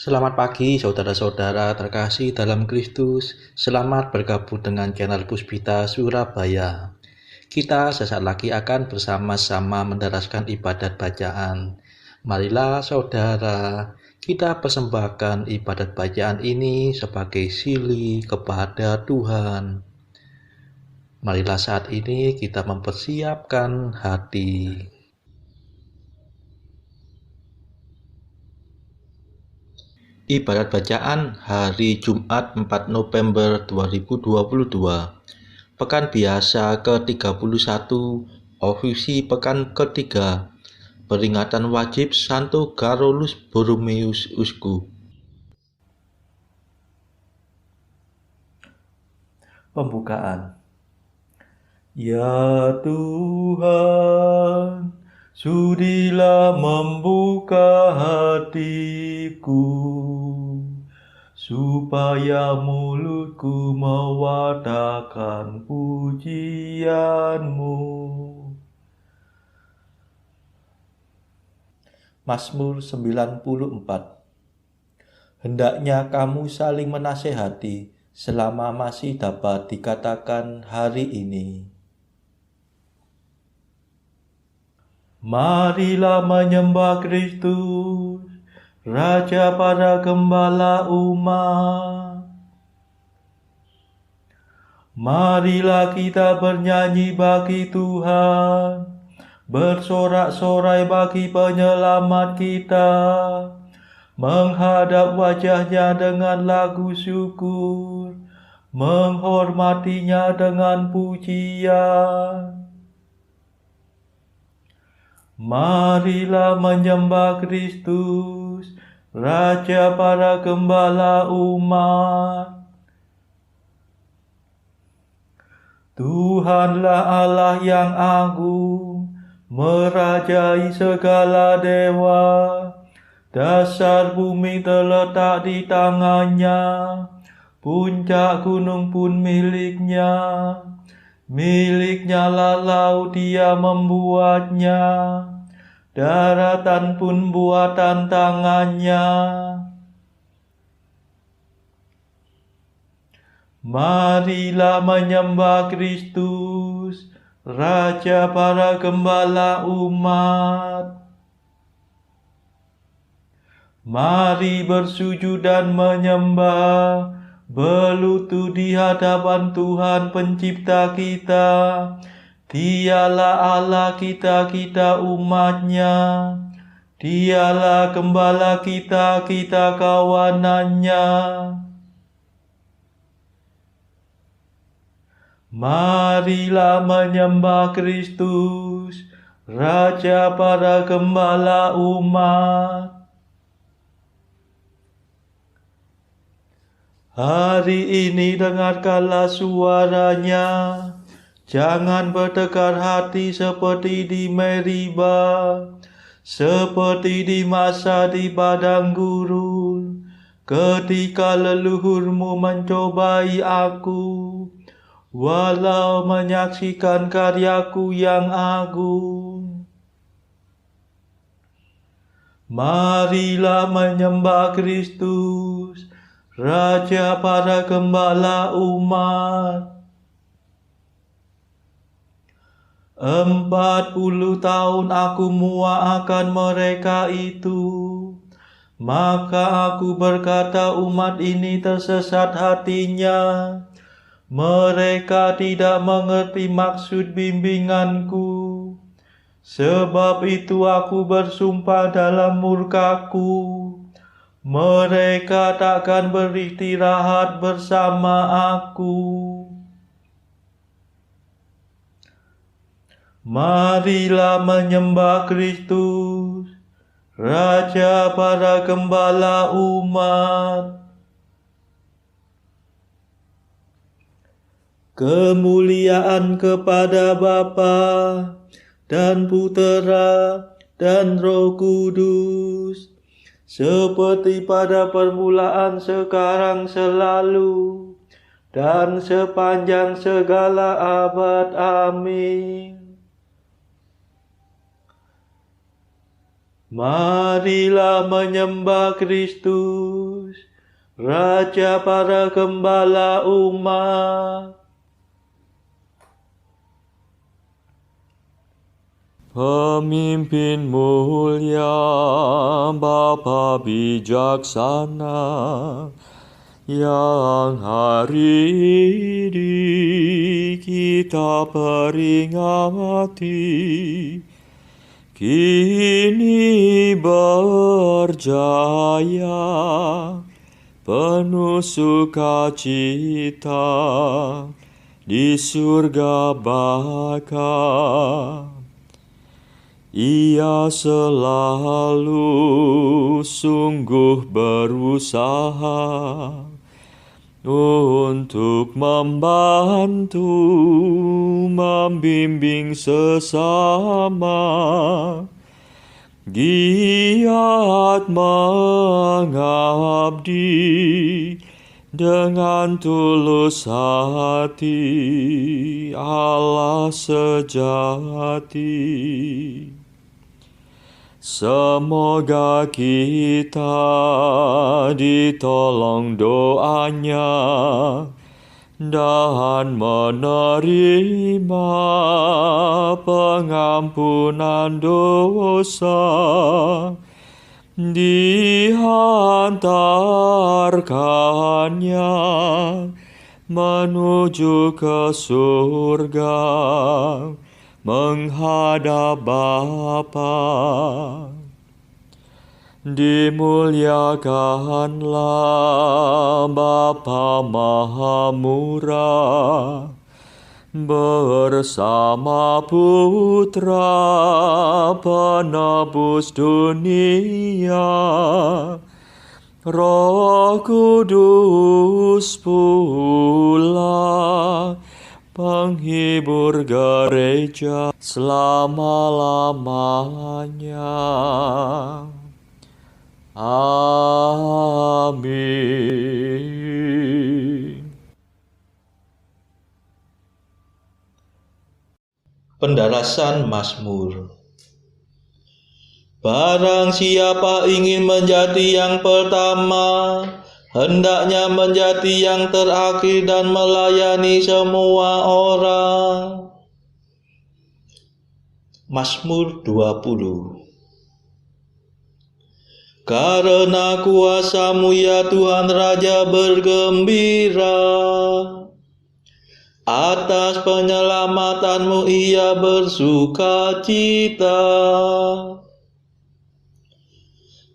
Selamat pagi saudara-saudara terkasih dalam Kristus. Selamat bergabung dengan channel Puspita Surabaya. Kita sesaat lagi akan bersama-sama menderaskan ibadat bacaan. Marilah saudara, kita persembahkan ibadat bacaan ini sebagai sili kepada Tuhan. Marilah saat ini kita mempersiapkan hati. Ibadat bacaan hari Jumat 4 November 2022, Pekan Biasa ke-31, Ofisi Pekan ketiga, Peringatan Wajib Santo Carolus Borromeus Uskup. Pembukaan. Ya Tuhan, sudilah membuka hatiku, supaya mulutku mewartakan pujian-Mu. Mazmur 94. Hendaknya kamu saling menasehati selama masih dapat dikatakan hari ini. Marilah menyembah Kristus, Raja para gembala umat. Marilah kita bernyanyi bagi Tuhan, bersorak-sorai bagi penyelamat kita, menghadap wajahnya dengan lagu syukur, menghormatinya dengan pujian. Marilah menyembah Kristus, Raja para gembala umat. Tuhanlah Allah yang agung, merajai segala dewa. Dasar bumi terletak di tangannya, puncak gunung pun miliknya. Miliknya lah laut, dia membuatnya, daratan pun buatan tangannya. Marilah menyembah Kristus, Raja para gembala umat. Mari bersujud dan menyembah, berlutut di hadapan Tuhan pencipta kita. Dialah Allah kita, kita umatnya. Dialah gembala kita, kita kawanannya. Marilah menyembah Kristus, Raja para gembala umat. Hari ini dengarkanlah suaranya, jangan bertekar hati seperti di Meriba, seperti di masa di padang gurun, ketika leluhurmu mencobai aku, walau menyaksikan karyaku yang agung. Marilah menyembah Kristus, Raja para gembala umat. 40 tahun aku muak akan mereka itu. Maka aku berkata, umat ini tersesat hatinya. Mereka tidak mengerti maksud bimbinganku. Sebab itu aku bersumpah dalam murkaku, mereka takkan beristirahat bersama aku. Marilah menyembah Kristus, Raja para gembala umat. Kemuliaan kepada Bapa dan Putera dan Roh Kudus, seperti pada permulaan, sekarang, selalu, dan sepanjang segala abad. Amin. Marilah menyembah Kristus, Raja para gembala umat. Pemimpin mulia, Bapa bijaksana, yang hari ini kita peringati, kini berjaya, penuh sukacita di surga baka. Ia selalu sungguh berusaha untuk membantu, membimbing sesama, giat mengabdi dengan tulus hati Allah sejati. Semoga kita ditolong doanya dan menerima pengampunan dosa, dihantarkannya menuju ke surga, menghadap Bapa. Dimuliakanlah Bapa Maha Murah bersama Putra penebus dunia, Roh Kudus pula penghibur gereja selama-lamanya. Amin. Pendarasan Mazmur. Barang siapa ingin menjadi yang pertama, hendaknya menjadi yang terakhir dan melayani semua orang. Mazmur 20. Karena kuasa-Mu ya Tuhan Raja bergembira, atas penyelamatan-Mu ia bersuka cita.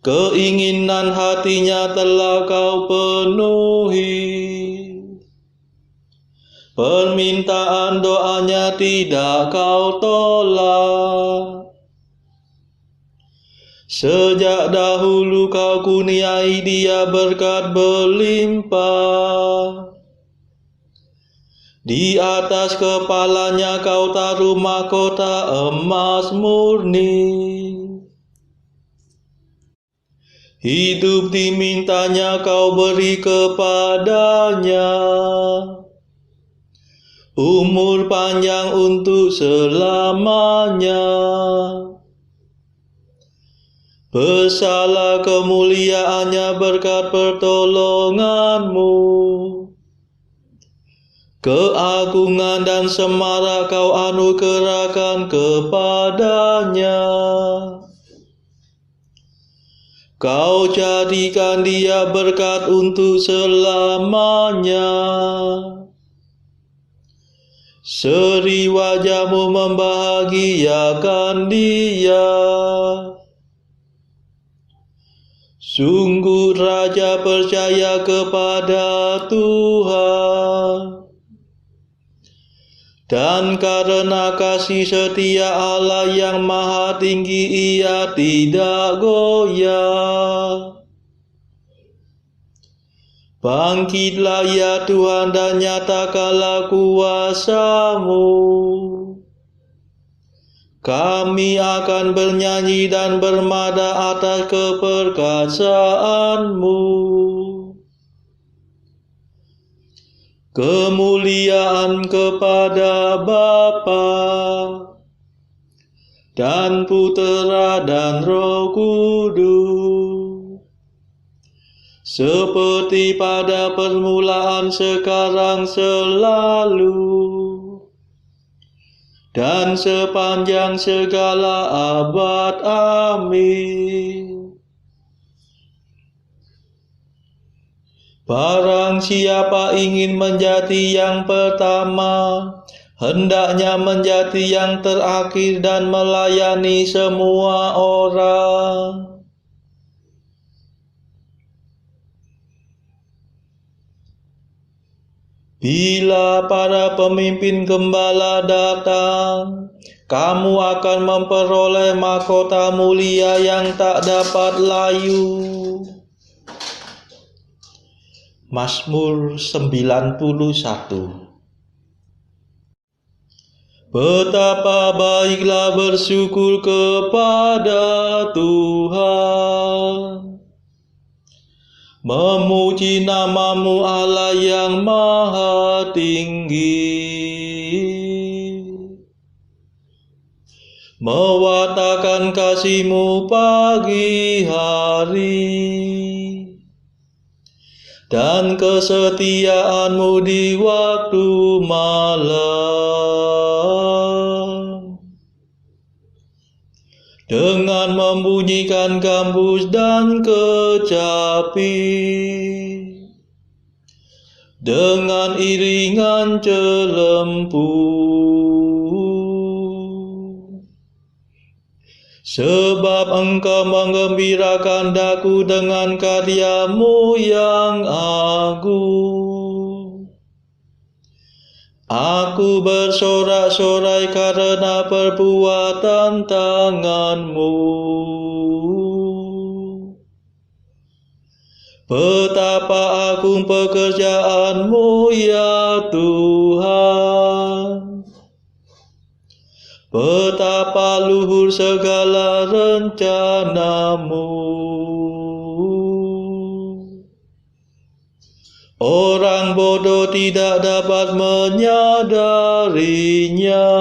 Keinginan hatinya telah Kau penuhi, permintaan doanya tidak Kau tolak. Sejak dahulu Kau kurniai dia berkat berlimpah, di atas kepalanya Kau taruh mahkota emas murni. Hidup dimintanya Kau beri kepadanya, umur panjang untuk selamanya. Besarlah kemuliaannya berkat pertolongan-Mu, keagungan dan semarak Kau anugerahkan kepadanya. Kau jadikan dia berkat untuk selamanya. Seri wajah-Mu membahagiakan dia. Sungguh raja percaya kepada Tuhan, dan karena kasih setia Allah yang maha tinggi ia tidak goyah. Bangkitlah ya Tuhan dan nyatakanlah kuasa-Mu. Kami akan bernyanyi dan bermada atas keperkasaan-Mu. Kemuliaan kepada Bapa dan Putera dan Roh Kudus, seperti pada permulaan, sekarang, selalu, dan sepanjang segala abad. Amin. Barang siapa ingin menjadi yang pertama, hendaknya menjadi yang terakhir dan melayani semua orang. Bila para pemimpin gembala datang, kamu akan memperoleh mahkota mulia yang tak dapat layu. Mazmur 91. Betapa baiklah bersyukur kepada Tuhan, memuji namamu Allah yang maha tinggi, mewartakan kasih-Mu pagi hari, dan kesetiaan-Mu di waktu malam, dengan membunyikan gambus dan kecapi, dengan iringan celempu. Sebab Engkau menggembirakan daku dengan karya-Mu yang agung. Aku bersorak-sorai karena perbuatan tangan-Mu. Betapa agung pekerjaan-Mu, ya Tuhan. Betapa luhur segala rencana-Mu. Orang bodoh tidak dapat menyadarinya.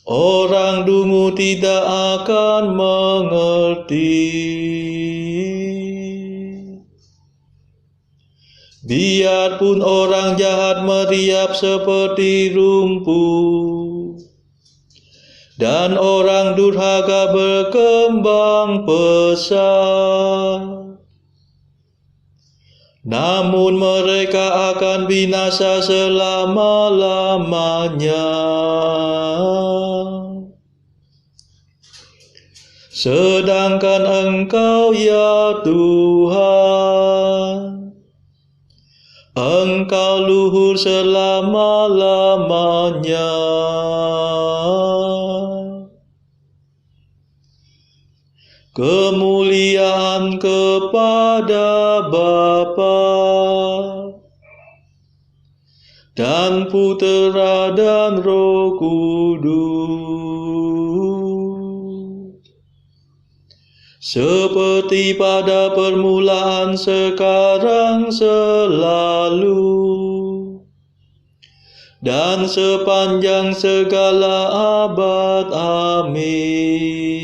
Orang dungu tidak akan mengerti. Biarpun orang jahat meriap seperti rumput, dan orang durhaka berkembang pesat, namun mereka akan binasa selama-lamanya. Sedangkan Engkau, ya Tuhan, Engkau luhur selama-lamanya. Kemuliaan kepada Bapa dan Putera dan Roh Kudus, seperti pada permulaan, sekarang, selalu, dan sepanjang segala abad. Amin.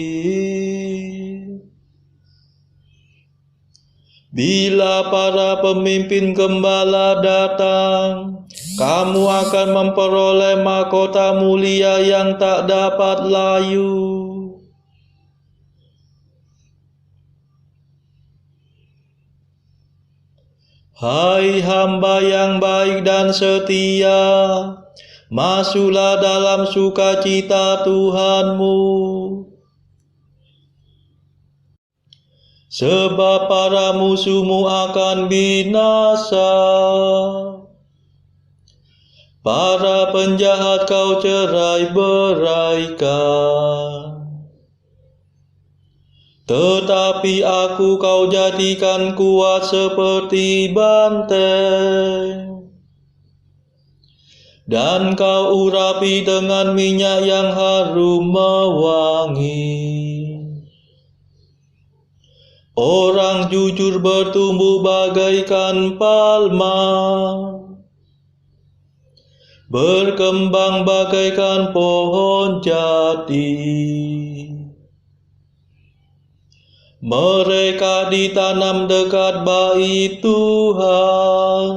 Bila para pemimpin gembala datang, kamu akan memperoleh mahkota mulia yang tak dapat layu. Hai hamba yang baik dan setia, masuklah dalam sukacita Tuhanmu. Sebab para musuhmu akan binasa, para penjahat kau cerai-beraikan. Tetapi aku kau jadikan kuat seperti banteng, dan kau urapi dengan minyak yang harum mewangi. Orang jujur bertumbuh bagaikan palma, berkembang bagaikan pohon jati. Mereka ditanam dekat bait Tuhan,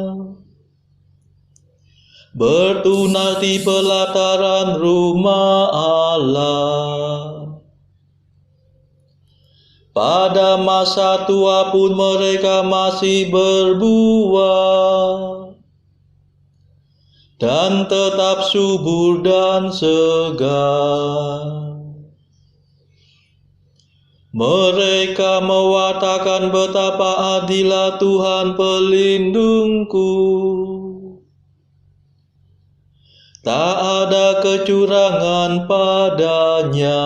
bertunas di pelataran rumah Allah. Pada masa tua pun mereka masih berbuah dan tetap subur dan segar. Mereka mewartakan betapa adilnya Tuhan pelindungku. Tak ada kecurangan padanya.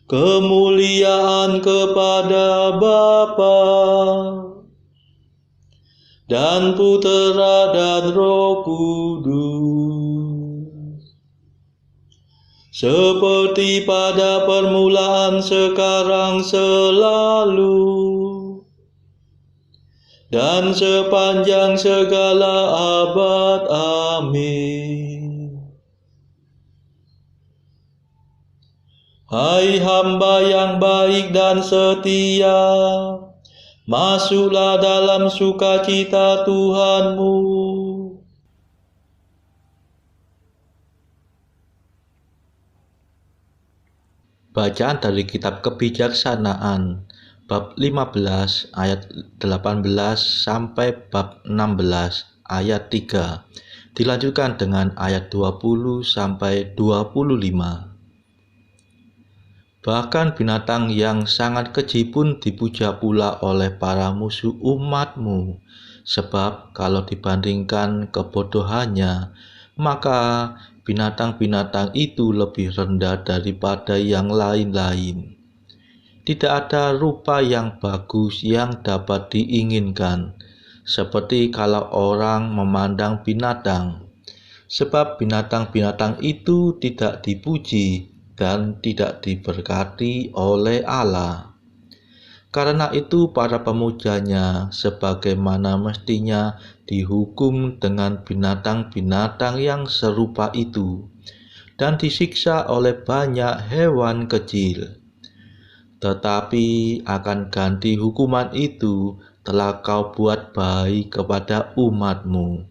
Kemuliaan kepada Bapa dan Putera dan Roh Kudus, seperti pada permulaan, sekarang, selalu, dan sepanjang segala abad. Amin. Hai hamba yang baik dan setia, masuklah dalam sukacita Tuhanmu. Bacaan dari kitab Kebijaksanaan bab 15 ayat 18 sampai bab 16 ayat 3. Dilanjutkan dengan ayat 20 sampai 25. Bahkan binatang yang sangat keji pun dipuja pula oleh para musuh umat-Mu, sebab kalau dibandingkan kebodohannya, maka binatang-binatang itu lebih rendah daripada yang lain-lain. Tidak ada rupa yang bagus yang dapat diinginkan, seperti kalau orang memandang binatang, sebab binatang-binatang itu tidak dipuji dan tidak diberkati oleh Allah. Karena itu para pemujanya sebagaimana mestinya dihukum dengan binatang-binatang yang serupa itu, dan disiksa oleh banyak hewan kecil. Tetapi akan ganti hukuman itu telah kau buat baik kepada umat-Mu.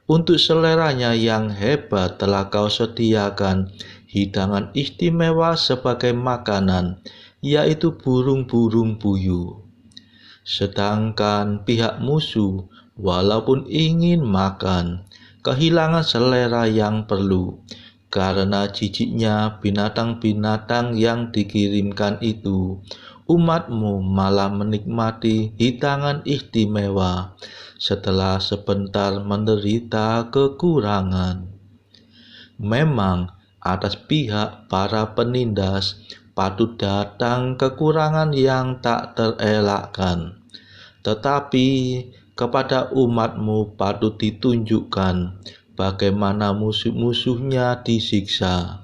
Untuk seleranya yang hebat telah kau sediakan hidangan istimewa sebagai makanan, yaitu burung-burung puyuh. Sedangkan pihak musuh, walaupun ingin makan, kehilangan selera yang perlu, karena jijiknya binatang-binatang yang dikirimkan itu. Umat-Mu malah menikmati hidangan istimewa setelah sebentar menderita kekurangan. Memang atas pihak para penindas patut datang kekurangan yang tak terelakkan, tetapi kepada umat-Mu patut ditunjukkan bagaimana musuh-musuhnya disiksa.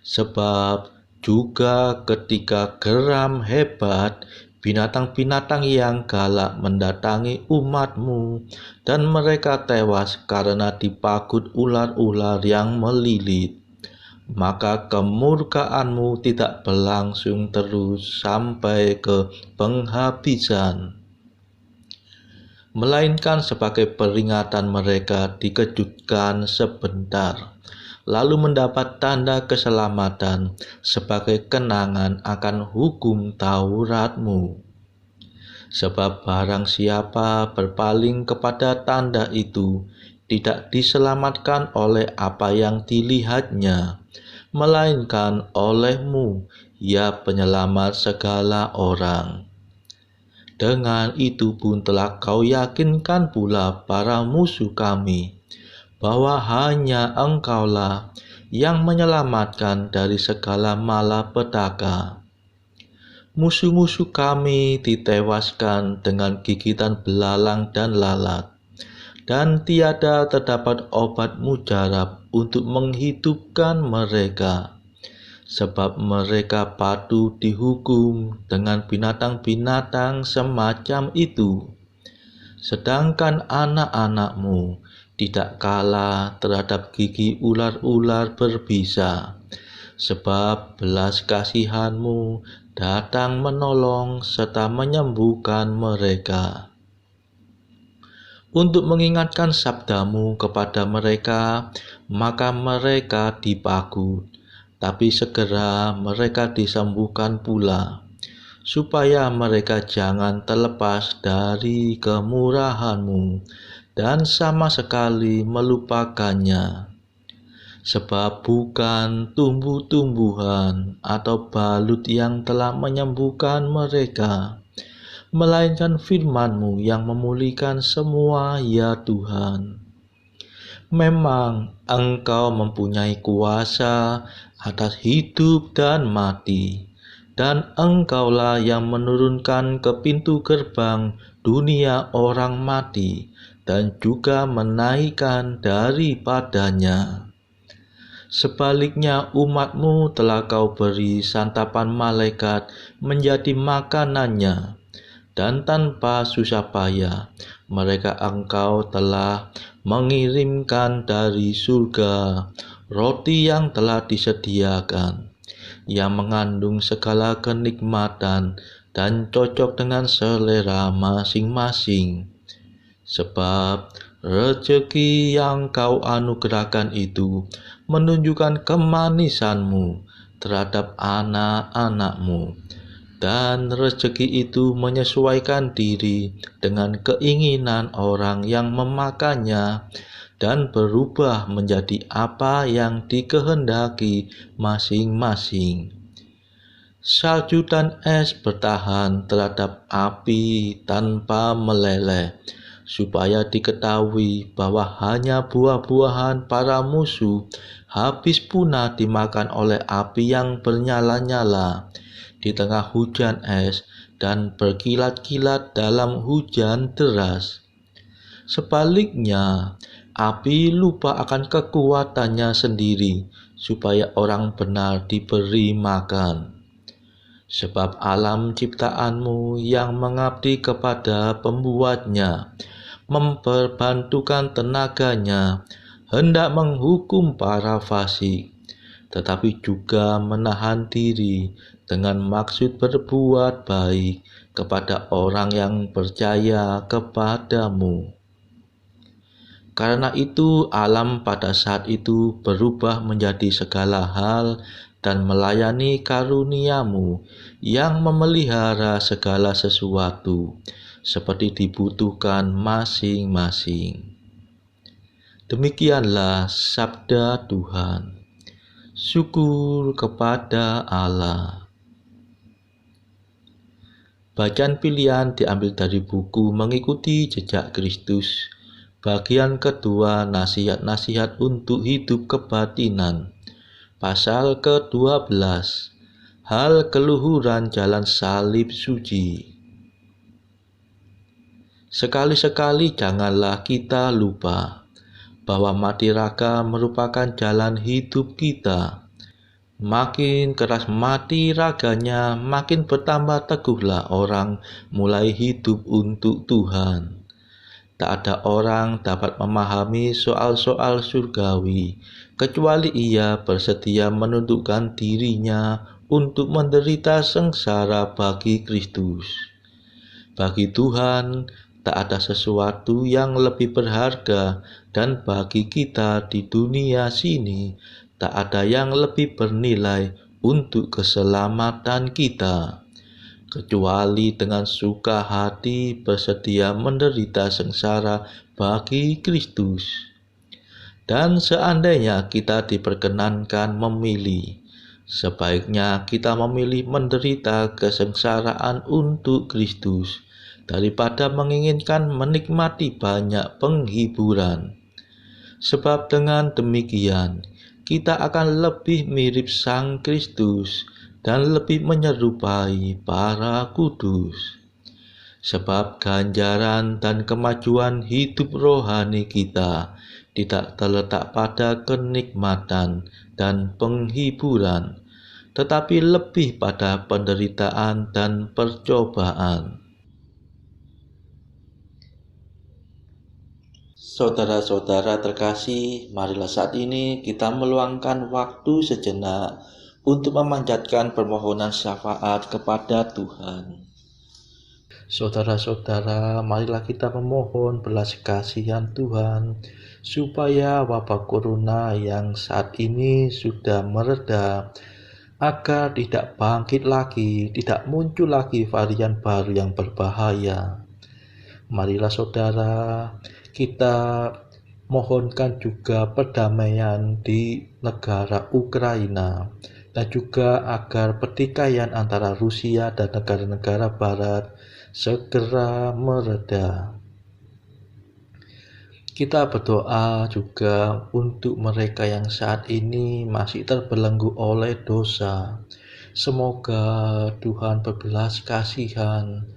Sebab juga ketika geram hebat, binatang-binatang yang galak mendatangi umat-Mu, dan mereka tewas karena dipagut ular-ular yang melilit. Maka kemurkaan-Mu tidak berlangsung terus sampai ke penghabisan, melainkan sebagai peringatan mereka dikejutkan sebentar, lalu mendapat tanda keselamatan sebagai kenangan akan hukum Taurat-Mu. Sebab barang siapa berpaling kepada tanda itu, tidak diselamatkan oleh apa yang dilihatnya, melainkan oleh-Mu, ya penyelamat segala orang. Dengan itu pun telah kau yakinkan pula para musuh kami, bahwa hanya Engkaulah yang menyelamatkan dari segala malapetaka. Musuh-musuh kami ditewaskan dengan gigitan belalang dan lalat, dan tiada terdapat obat mujarab untuk menghidupkan mereka, sebab mereka patut dihukum dengan binatang-binatang semacam itu. Sedangkan anak-anak-Mu tidak kalah terhadap gigi ular-ular berbisa, sebab belas kasihan-Mu datang menolong serta menyembuhkan mereka. Untuk mengingatkan sabda-Mu kepada mereka, maka mereka dipagut, tapi segera mereka disembuhkan pula, supaya mereka jangan terlepas dari kemurahan-Mu dan sama sekali melupakannya. Sebab bukan tumbuh-tumbuhan atau balut yang telah menyembuhkan mereka, melainkan firman-Mu yang memulihkan semua, ya Tuhan. Memang Engkau mempunyai kuasa atas hidup dan mati, dan Engkaulah yang menurunkan ke pintu gerbang dunia orang mati, dan juga menaikkan daripadanya. Sebaliknya umat-Mu telah Kau beri santapan malaikat menjadi makanannya, dan tanpa susah payah mereka Engkau telah mengirimkan dari surga roti yang telah disediakan, yang mengandung segala kenikmatan dan cocok dengan selera masing-masing. Sebab rezeki yang Kau anugerahkan itu menunjukkan kemanisan-Mu terhadap anak-anak-Mu, dan rezeki itu menyesuaikan diri dengan keinginan orang yang memakannya dan berubah menjadi apa yang dikehendaki masing-masing. Salju dan es bertahan terhadap api tanpa meleleh, supaya diketahui bahwa hanya buah-buahan para musuh habis punah dimakan oleh api yang bernyala-nyala di tengah hujan es dan berkilat-kilat dalam hujan deras. Sebaliknya, api lupa akan kekuatannya sendiri, supaya orang benar diberi makan. Sebab alam ciptaan-Mu yang mengabdi kepada pembuatnya, memperbantukan tenaganya, hendak menghukum para fasik, tetapi juga menahan diri dengan maksud berbuat baik kepada orang yang percaya kepada-Mu. Karena itu alam pada saat itu berubah menjadi segala hal dan melayani karunia-Mu yang memelihara segala sesuatu seperti dibutuhkan masing-masing. Demikianlah sabda Tuhan. Syukur kepada Allah. Bacaan pilihan diambil dari buku Mengikuti Jejak Kristus, bagian kedua, nasihat-nasihat untuk hidup kebatinan, pasal ke-12, hal keluhuran jalan salib suci. Sekali-sekali janganlah kita lupa bahwa mati raga merupakan jalan hidup kita. Makin keras mati raganya, makin bertambah teguhlah orang mulai hidup untuk Tuhan. Tak ada orang dapat memahami soal-soal surgawi, kecuali ia bersedia menundukkan dirinya untuk menderita sengsara bagi Kristus. Bagi Tuhan, tak ada sesuatu yang lebih berharga, dan bagi kita di dunia sini, tak ada yang lebih bernilai untuk keselamatan kita, kecuali dengan suka hati bersedia menderita sengsara bagi Kristus. Dan seandainya kita diperkenankan memilih, sebaiknya kita memilih menderita kesengsaraan untuk Kristus daripada menginginkan menikmati banyak penghiburan. Sebab dengan demikian, kita akan lebih mirip Sang Kristus dan lebih menyerupai para kudus. Sebab ganjaran dan kemajuan hidup rohani kita tidak terletak pada kenikmatan dan penghiburan, tetapi lebih pada penderitaan dan percobaan. Saudara-saudara terkasih, marilah saat ini kita meluangkan waktu sejenak untuk memanjatkan permohonan syafaat kepada Tuhan. Saudara-saudara, marilah kita memohon belas kasihan Tuhan, supaya wabah corona yang saat ini sudah mereda, agar tidak bangkit lagi, tidak muncul lagi varian baru yang berbahaya. Marilah saudara, kita mohonkan juga perdamaian di negara Ukraina, dan juga agar pertikaian antara Rusia dan negara-negara barat segera mereda. Kita berdoa juga untuk mereka yang saat ini masih terbelenggu oleh dosa. Semoga Tuhan berbelas kasihan,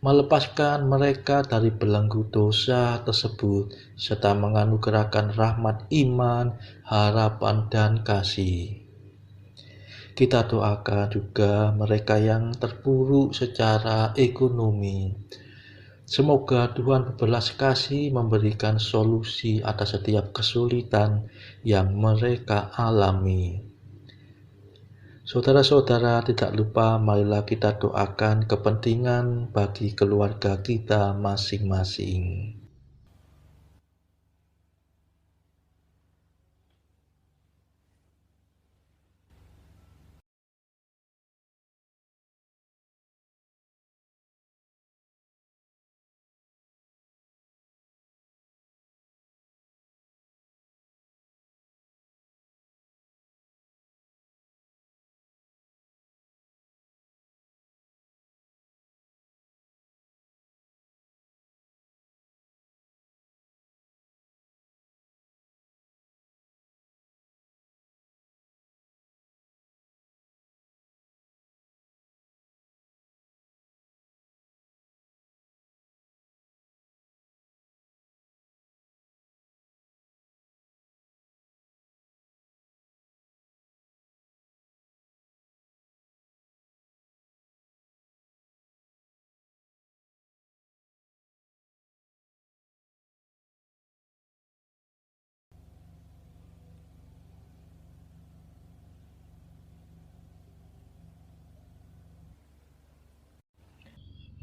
melepaskan mereka dari belenggu dosa tersebut, serta menganugerahkan rahmat iman, harapan, dan kasih. Kita doakan juga mereka yang terpuruk secara ekonomi. Semoga Tuhan berbelas kasih memberikan solusi atas setiap kesulitan yang mereka alami. Saudara-saudara, tidak lupa marilah kita doakan kepentingan bagi keluarga kita masing-masing.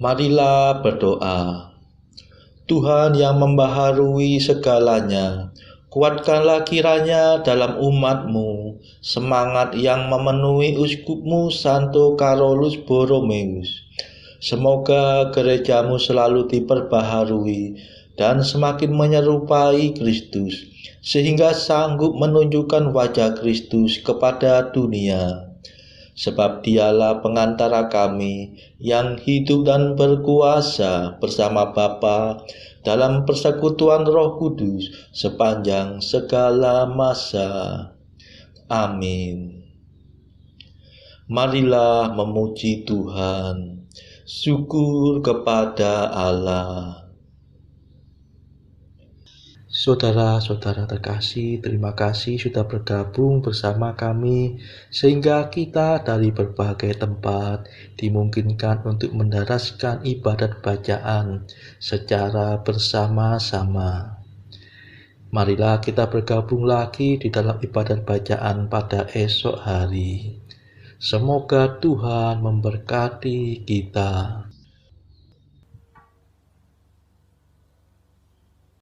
Marilah berdoa. Tuhan yang membaharui segalanya, kuatkanlah kiranya dalam umat-Mu semangat yang memenuhi Uskup-Mu Santo Carolus Borromeus. Semoga gereja-Mu selalu diperbaharui dan semakin menyerupai Kristus, sehingga sanggup menunjukkan wajah Kristus kepada dunia. Sebab Dialah pengantara kami yang hidup dan berkuasa bersama Bapa dalam persekutuan Roh Kudus sepanjang segala masa. Amin. Marilah memuji Tuhan. Syukur kepada Allah. Saudara-saudara terkasih, terima kasih sudah bergabung bersama kami, sehingga kita dari berbagai tempat dimungkinkan untuk mendaraskan ibadat bacaan secara bersama-sama. Marilah kita bergabung lagi di dalam ibadat bacaan pada esok hari. Semoga Tuhan memberkati kita.